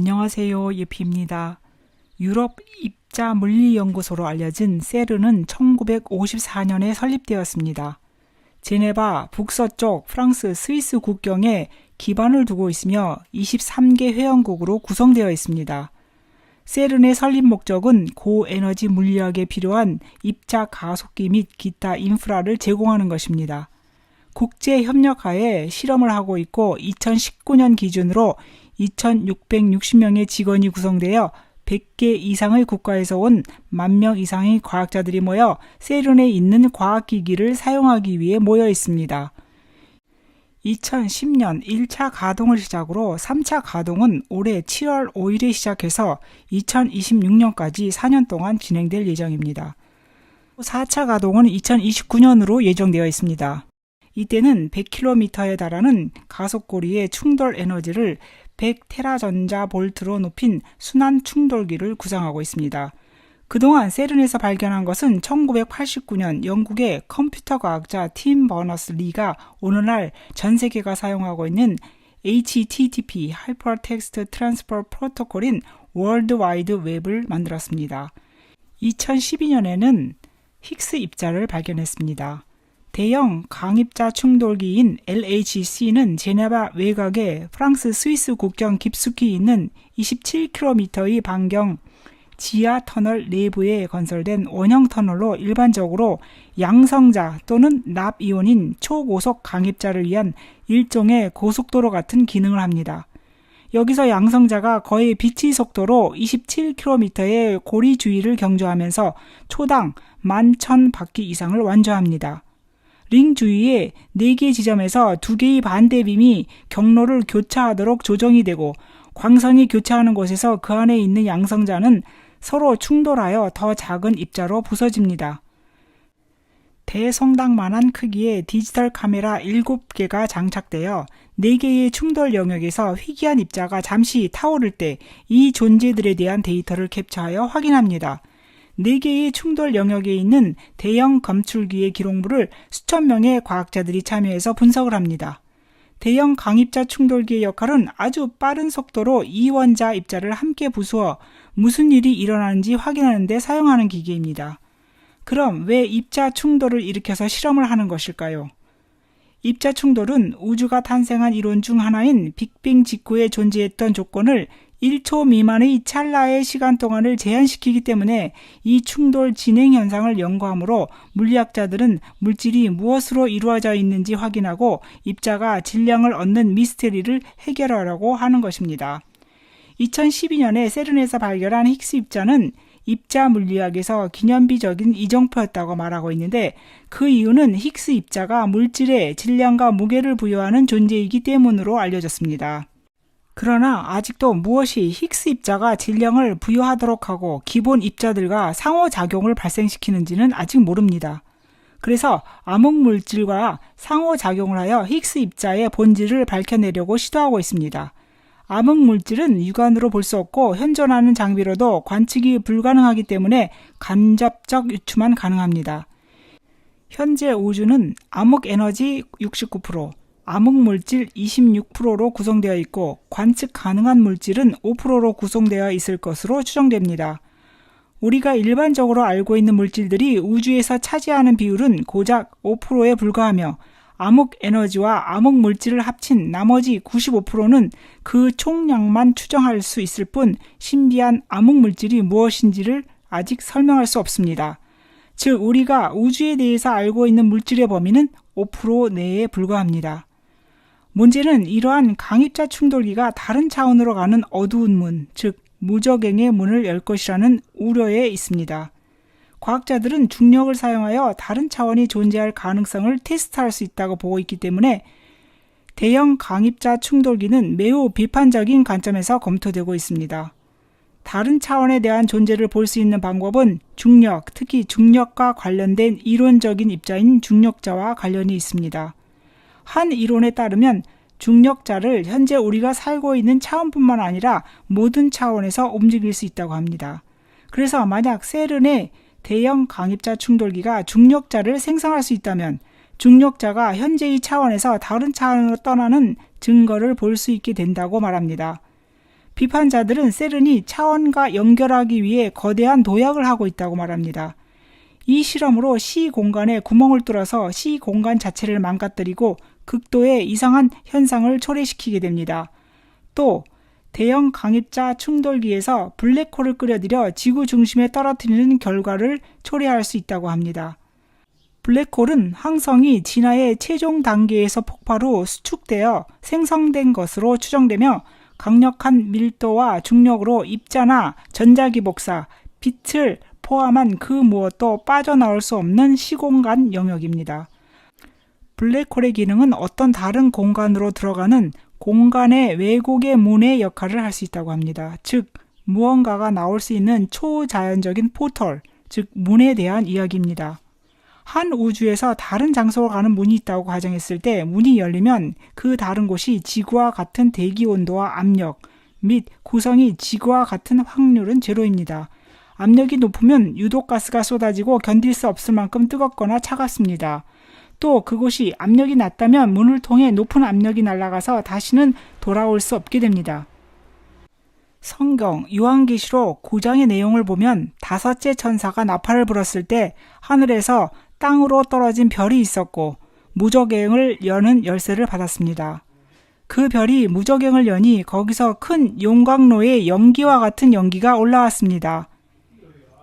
안녕하세요. 예피입니다. 유럽 입자 물리연구소로 알려진 세르는 1954년에 설립되었습니다. 제네바 북서쪽 프랑스 스위스 국경에 기반을 두고 있으며 23개 회원국으로 구성되어 있습니다. 세른의 설립 목적은 고에너지 물리학에 필요한 입자 가속기 및 기타 인프라를 제공하는 것입니다. 국제 협력하에 실험을 하고 있고 2019년 기준으로 2,660명의 직원이 구성되어 100개 이상의 국가에서 온 10,000명 이상의 과학자들이 모여 세른에 있는 과학기기를 사용하기 위해 모여 있습니다. 2010년 1차 가동을 시작으로 3차 가동은 올해 7월 5일에 시작해서 2026년까지 4년 동안 진행될 예정입니다. 4차 가동은 2029년으로 예정되어 있습니다. 이때는 100km에 달하는 가속고리의 충돌 에너지를 100테라전자볼트로 높인 순환 충돌기를 구상하고 있습니다. 그동안 세른에서 발견한 것은 1989년 영국의 컴퓨터 과학자 팀 버너스-리가 오늘날 전 세계가 사용하고 있는 HTTP (Hypertext Transfer Protocol인) 월드 와이드 웹을 만들었습니다. 2012년에는 힉스 입자를 발견했습니다. 대형 강입자 충돌기인 LHC는 제네바 외곽에 프랑스 스위스 국경 깊숙이 있는 27km의 반경 지하 터널 내부에 건설된 원형 터널로 일반적으로 양성자 또는 납이온인 초고속 강입자를 위한 일종의 고속도로 같은 기능을 합니다. 여기서 양성자가 거의 빛의 속도로 27km의 고리 주위를 경주하면서 초당 11,000바퀴 이상을 완주합니다. 링 주위에 4개 지점에서 2개의 반대빔이 경로를 교차하도록 조정이 되고 광선이 교차하는 곳에서 그 안에 있는 양성자는 서로 충돌하여 더 작은 입자로 부서집니다. 대성당만한 크기의 디지털 카메라 7개가 장착되어 4개의 충돌 영역에서 희귀한 입자가 잠시 타오를 때 이 존재들에 대한 데이터를 캡처하여 확인합니다. 4개의 충돌 영역에 있는 대형 검출기의 기록물을 수천 명의 과학자들이 참여해서 분석을 합니다. 대형 강입자 충돌기의 역할은 아주 빠른 속도로 이원자 입자를 함께 부수어 무슨 일이 일어나는지 확인하는 데 사용하는 기계입니다. 그럼 왜 입자 충돌을 일으켜서 실험을 하는 것일까요? 입자 충돌은 우주가 탄생한 이론 중 하나인 빅뱅 직후에 존재했던 조건을 1초 미만의 찰나의 시간 동안을 제한시키기 때문에 이 충돌 진행 현상을 연구하므로 물리학자들은 물질이 무엇으로 이루어져 있는지 확인하고 입자가 질량을 얻는 미스테리를 해결하려고 하는 것입니다. 2012년에 세른에서 발견한 힉스 입자는 입자 물리학에서 기념비적인 이정표였다고 말하고 있는데 그 이유는 힉스 입자가 물질에 질량과 무게를 부여하는 존재이기 때문으로 알려졌습니다. 그러나 아직도 무엇이 힉스 입자가 질량을 부여하도록 하고 기본 입자들과 상호작용을 발생시키는지는 아직 모릅니다. 그래서 암흑물질과 상호작용을 하여 힉스 입자의 본질을 밝혀내려고 시도하고 있습니다. 암흑물질은 육안으로 볼 수 없고 현존하는 장비로도 관측이 불가능하기 때문에 간접적 유추만 가능합니다. 현재 우주는 암흑에너지 69%, 암흑물질 26%로 구성되어 있고 관측 가능한 물질은 5%로 구성되어 있을 것으로 추정됩니다. 우리가 일반적으로 알고 있는 물질들이 우주에서 차지하는 비율은 고작 5%에 불과하며 암흑에너지와 암흑물질을 합친 나머지 95%는 그 총량만 추정할 수 있을 뿐 신비한 암흑물질이 무엇인지를 아직 설명할 수 없습니다. 즉 우리가 우주에 대해서 알고 있는 물질의 범위는 5% 내에 불과합니다. 문제는 이러한 강입자 충돌기가 다른 차원으로 가는 어두운 문, 즉 무적행의 문을 열 것이라는 우려에 있습니다. 과학자들은 중력을 사용하여 다른 차원이 존재할 가능성을 테스트할 수 있다고 보고 있기 때문에 대형 강입자 충돌기는 매우 비판적인 관점에서 검토되고 있습니다. 다른 차원에 대한 존재를 볼 수 있는 방법은 중력, 특히 중력과 관련된 이론적인 입자인 중력자와 관련이 있습니다. 한 이론에 따르면 중력자를 현재 우리가 살고 있는 차원뿐만 아니라 모든 차원에서 움직일 수 있다고 합니다. 그래서 만약 세른의 대형 강입자 충돌기가 중력자를 생성할 수 있다면 중력자가 현재의 차원에서 다른 차원으로 떠나는 증거를 볼 수 있게 된다고 말합니다. 비판자들은 세른이 차원과 연결하기 위해 거대한 도약을 하고 있다고 말합니다. 이 실험으로 시공간에 구멍을 뚫어서 시공간 자체를 망가뜨리고 극도의 이상한 현상을 초래시키게 됩니다. 또 대형 강입자 충돌기에서 블랙홀을 끌어들여 지구 중심에 떨어뜨리는 결과를 초래할 수 있다고 합니다. 블랙홀은 항성이 진화의 최종 단계에서 폭발 후 수축되어 생성된 것으로 추정되며 강력한 밀도와 중력으로 입자나 전자기복사, 빛을 포함한 그 무엇도 빠져나올 수 없는 시공간 영역입니다. 블랙홀의 기능은 어떤 다른 공간으로 들어가는 공간의 왜곡의 문의 역할을 할 수 있다고 합니다. 즉, 무언가가 나올 수 있는 초자연적인 포털, 즉 문에 대한 이야기입니다. 한 우주에서 다른 장소로 가는 문이 있다고 가정했을 때 문이 열리면 그 다른 곳이 지구와 같은 대기 온도와 압력 및 구성이 지구와 같은 확률은 제로입니다. 압력이 높으면 유독가스가 쏟아지고 견딜 수 없을 만큼 뜨겁거나 차갑습니다. 또 그곳이 압력이 낮다면 문을 통해 높은 압력이 날아가서 다시는 돌아올 수 없게 됩니다. 성경 요한계시록 9장의 내용을 보면 다섯째 천사가 나팔을 불었을 때 하늘에서 땅으로 떨어진 별이 있었고 무저갱을 여는 열쇠를 받았습니다. 그 별이 무저갱을 여니 거기서 큰 용광로의 연기와 같은 연기가 올라왔습니다.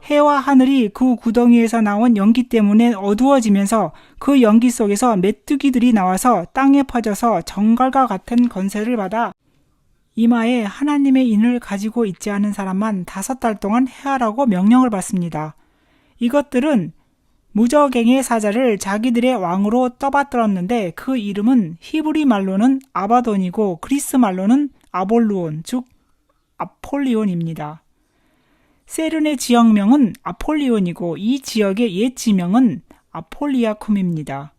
해와 하늘이 그 구덩이에서 나온 연기 때문에 어두워지면서 그 연기 속에서 메뚜기들이 나와서 땅에 퍼져서 정갈과 같은 권세를 받아 이마에 하나님의 인을 가지고 있지 않은 사람만 5달 동안 해하라고 명령을 받습니다. 이것들은 무저갱의 사자를 자기들의 왕으로 떠받들었는데 그 이름은 히브리 말로는 아바돈이고 그리스 말로는 아볼루온, 즉 아폴리온입니다. 세른의 지역명은 아폴리온이고 이 지역의 옛 지명은 아폴리아쿰입니다.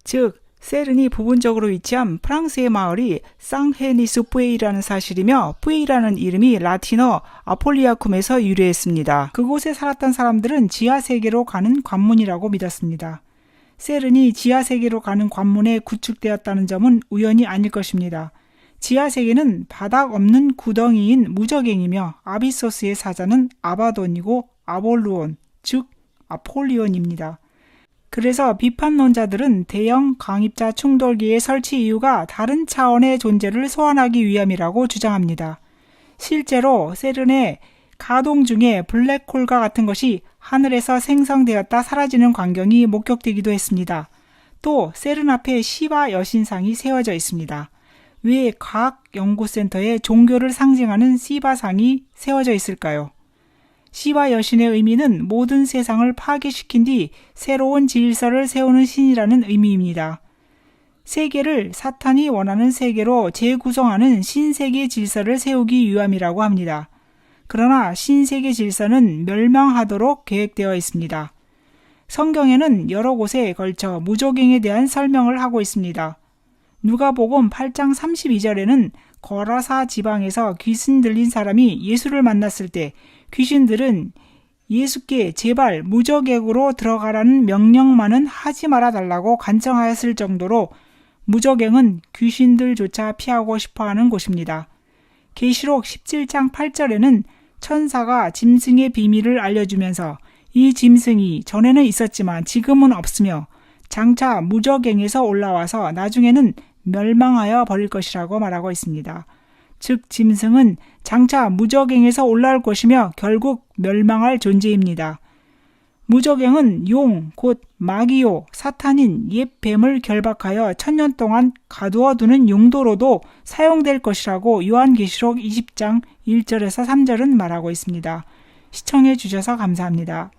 즉 세른이 부분적으로 위치한 프랑스의 마을이 상헤니스 뿌에이라는 사실이며 뿌에이라는 이름이 라틴어 아폴리아쿰에서 유래했습니다. 그곳에 살았던 사람들은 지하세계로 가는 관문이라고 믿었습니다. 세른이 지하세계로 가는 관문에 구축되었다는 점은 우연이 아닐 것입니다. 지하세계는 바닥 없는 구덩이인 무저갱이며 아비소스의 사자는 아바돈이고 아볼루온, 즉 아폴리온입니다. 그래서 비판론자들은 대형 강입자 충돌기의 설치 이유가 다른 차원의 존재를 소환하기 위함이라고 주장합니다. 실제로 세른의 가동 중에 블랙홀과 같은 것이 하늘에서 생성되었다 사라지는 광경이 목격되기도 했습니다. 또 세른 앞에 시바 여신상이 세워져 있습니다. 왜 과학연구센터에 종교를 상징하는 시바상이 세워져 있을까요? 시바 여신의 의미는 모든 세상을 파괴시킨 뒤 새로운 질서를 세우는 신이라는 의미입니다. 세계를 사탄이 원하는 세계로 재구성하는 신세계 질서를 세우기 위함이라고 합니다. 그러나 신세계 질서는 멸망하도록 계획되어 있습니다. 성경에는 여러 곳에 걸쳐 무저갱에 대한 설명을 하고 있습니다. 누가복음 8장 32절에는 거라사 지방에서 귀신 들린 사람이 예수를 만났을 때 귀신들은 예수께 제발 무저갱으로 들어가라는 명령만은 하지 말아달라고 간청하였을 정도로 무저갱은 귀신들조차 피하고 싶어하는 곳입니다. 계시록 17장 8절에는 천사가 짐승의 비밀을 알려주면서 이 짐승이 전에는 있었지만 지금은 없으며 장차 무저갱에서 올라와서 나중에는 멸망하여 버릴 것이라고 말하고 있습니다. 즉 짐승은 장차 무저갱에서 올라올 것이며 결국 멸망할 존재입니다. 무저갱은 용, 곧 마귀요, 사탄인 옛 뱀을 결박하여 1000년 동안 가두어 두는 용도로도 사용될 것이라고 요한계시록 20장 1절에서 3절은 말하고 있습니다. 시청해 주셔서 감사합니다.